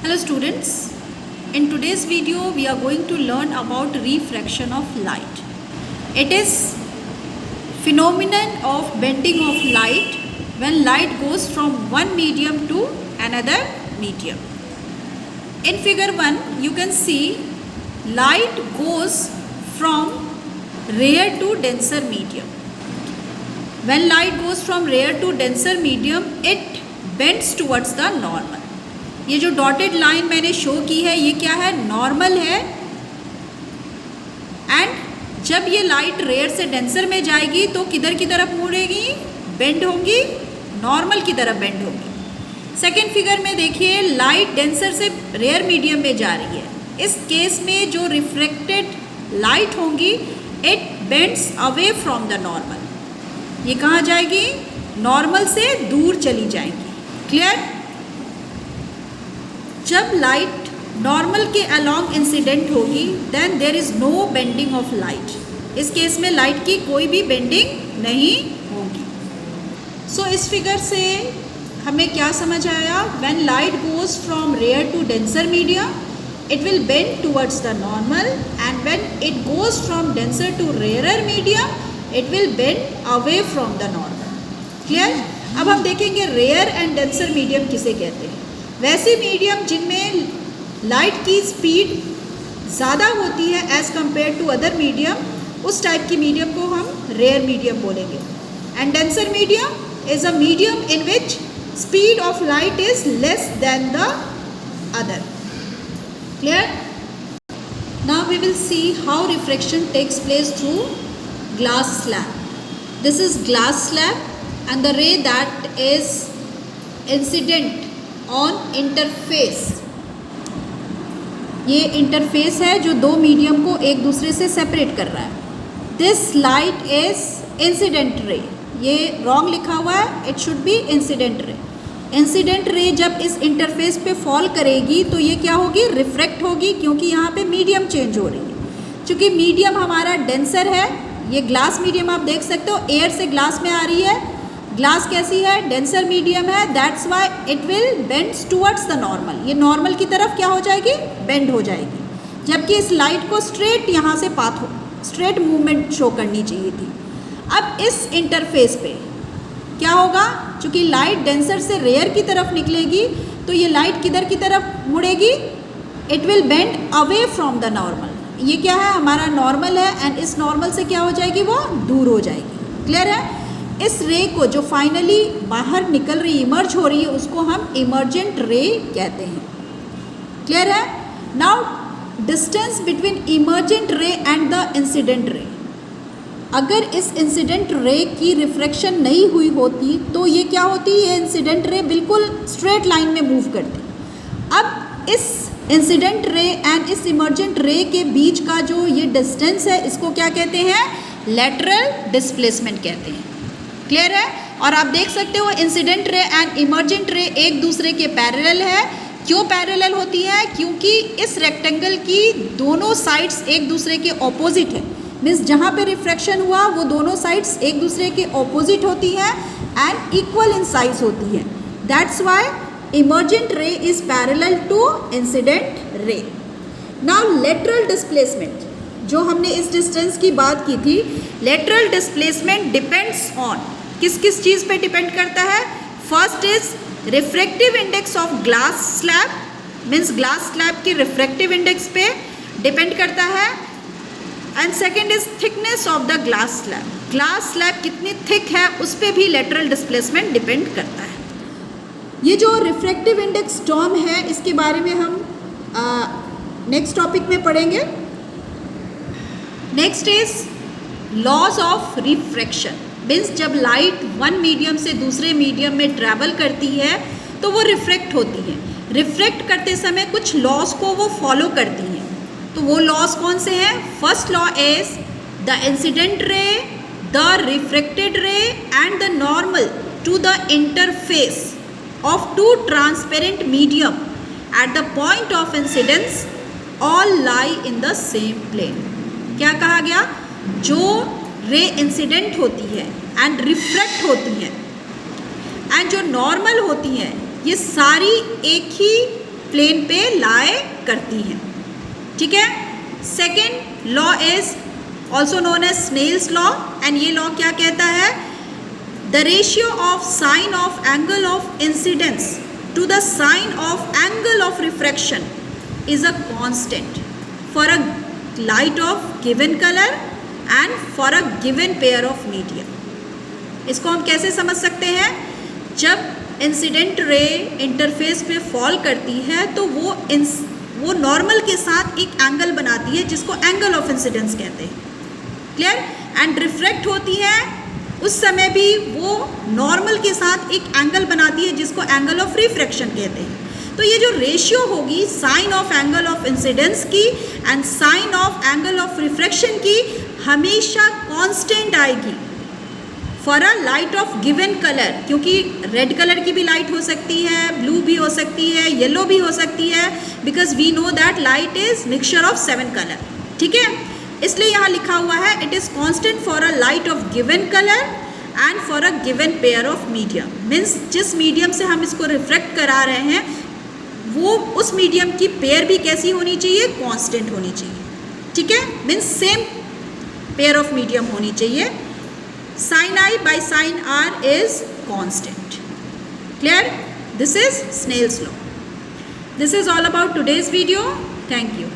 Hello students, in today's video we are going to learn about refraction of light. It is phenomenon of bending of light when light goes from one medium to another medium. In figure 1 you can see light goes from rare to denser medium. When light goes from rare to denser medium it bends towards the normal. ये जो dotted line मैंने show की है ये क्या है, normal है. And जब ये लाइट रेयर से डेंसर में जाएगी तो किधर की तरफ मुड़ेगी, बेंड होंगी, नॉर्मल की तरफ बेंड होंगी. सेकेंड फिगर में देखिए लाइट डेंसर से रेयर मीडियम में जा रही है. इस केस में जो रिफ्लेक्टेड लाइट होंगी it bends away from the normal. ये कहाँ जाएगी, नॉर्मल से दूर चली जाएंगी. क्लियर. जब लाइट नॉर्मल के अलोंग इंसिडेंट होगी then there is no bending of light. इस केस में लाइट की कोई भी बेंडिंग नहीं होगी. सो इस फिगर से हमें क्या समझ आया, when light goes from rare to denser medium it will bend towards the normal and when it goes from denser to rarer medium it will bend away from the normal. Clear. अब हम देखेंगे rare and denser medium किसे कहते हैं. वैसे medium जिनमें light की speed ज़्यादा होती है as compare to other medium, उस टाइप की मीडियम को हम रेयर मीडियम बोलेंगे. And denser medium is a medium in which speed of light is less than the other. Clear. Now we will see how refraction takes place through glass slab. This is glass slab and the ray that is incident on interface. ये interface है जो दो medium को एक दूसरे से separate कर रहा है. This light is incident ray. ये रॉन्ग लिखा हुआ है, it should be incident ray. Incident ray जब इस इंटरफेस पे फॉल करेगी तो ये क्या होगी, रिफ्रैक्ट होगी, क्योंकि यहाँ पे मीडियम चेंज हो रही है. चूँकि मीडियम हमारा डेंसर है, ये ग्लास मीडियम आप देख सकते हो, एयर से ग्लास में आ रही है. ग्लास कैसी है, डेंसर मीडियम है, that's why it will bends towards the normal. ये नॉर्मल की तरफ क्या हो जाएगी, बेंड हो जाएगी. जबकि इस लाइट को स्ट्रेट यहाँ से पाथ हो, स्ट्रेट मूवमेंट शो करनी चाहिए थी. अब इस इंटरफेस पे क्या होगा, चूँकि लाइट डेंसर से रेयर की तरफ निकलेगी तो ये लाइट किधर की तरफ मुड़ेगी, it will bend away from the normal. ये क्या है, हमारा नॉर्मल है एंड इस नॉर्मल से क्या हो जाएगी, वो दूर हो जाएगी. क्लियर है. इस रे को जो फाइनली बाहर निकल रही, इमर्ज हो रही है, उसको हम इमर्जेंट रे कहते हैं. क्लियर है. नाउ डिस्टेंस बिटवीन इमर्जेंट रे एंड द इंसिडेंट रे. अगर इस इंसिडेंट रे की रिफ्रैक्शन नहीं हुई होती तो ये क्या होती, ये इंसिडेंट रे बिल्कुल स्ट्रेट लाइन में मूव करती. अब इस इंसिडेंट रे एंड इस इमर्जेंट रे के बीच का जो ये डिस्टेंस है इसको क्या कहते हैं, लेटरल डिस्प्लेसमेंट कहते हैं. क्लियर है. और आप देख सकते हो इंसिडेंट रे एंड इमर्जेंट रे एक दूसरे के पैरेलल है. क्यों पैरेलल होती है, क्योंकि इस रेक्टेंगल की दोनों साइड्स एक दूसरे के ऑपोजिट है. मीन्स जहाँ पे रिफ्रैक्शन हुआ वो दोनों साइड्स एक दूसरे के ऑपोजिट होती हैं एंड इक्वल इन साइज होती है. That's why emergent ray is parallel to incident ray. Now lateral displacement, जो हमने इस डिस्टेंस की बात की थी, लेटरल डिस्प्लेसमेंट डिपेंड्स ऑन, किस किस चीज़ पे डिपेंड करता है. First is refractive index of glass slab, means glass slab की रिफ्रैक्टिव इंडेक्स पे डिपेंड करता है. And second is thickness of the glass slab. Glass slab कितनी थिक है उस पर भी लेटरल डिस्प्लेसमेंट डिपेंड करता है. ये जो रिफ्रैक्टिव इंडेक्स टर्म है इसके बारे में हम नेक्स्ट टॉपिक में पढ़ेंगे. Next is laws of refraction. Means जब लाइट वन मीडियम से दूसरे मीडियम में ट्रैवल करती है तो वो रिफ्रैक्ट होती है. रिफ्रैक्ट करते समय कुछ लॉज को वो फॉलो करती हैं. तो वो लॉज कौन से हैं. First law is the incident ray, the refracted ray and the normal to the interface of two transparent medium at the point of incidence all lie in the same plane. क्या कहा गया, जो ray incident होती है and refract होती हैं and जो normal होती हैं ये सारी एक ही प्लेन पे लाई करती हैं, ठीक है। Second law is also known as Snell's law, and ये लॉ क्या कहता है, the ratio of sine of angle of incidence to the sine of angle of refraction is a constant for a light of given colour and for a given pair of medium. इसको हम कैसे समझ सकते हैं, जब incident ray interface पे fall करती है तो वो नॉर्मल के साथ एक एंगल बनाती है जिसको एंगल ऑफ इंसिडेंस कहते हैं, क्लियर। एंड रिफ्रैक्ट होती है उस समय भी वो नॉर्मल के साथ एक एंगल बनाती है जिसको एंगल ऑफ रिफ्रैक्शन कहते हैं। तो ये जो रेशियो होगी sine of angle of incidence की and sine of angle of refraction की हमेशा कांस्टेंट आएगी for a light of given colour, क्योंकि रेड कलर की भी लाइट हो सकती है, ब्लू भी हो सकती है, येलो भी हो सकती है, because we know that light is mixture of 7 colour, ठीक है। इसलिए यहाँ लिखा हुआ है it is constant for a light of given colour and for a given pair of medium. Means जिस मीडियम से हम इसको रिफ्लेक्ट करा रहे हैं वो उस मीडियम की पेयर भी कैसी होनी चाहिए, कांस्टेंट होनी चाहिए, ठीक है। Means same pair of medium होनी चाहिए। sin I by sin R is constant. Clear? This is Snell's law. This is all about today's video. Thank you.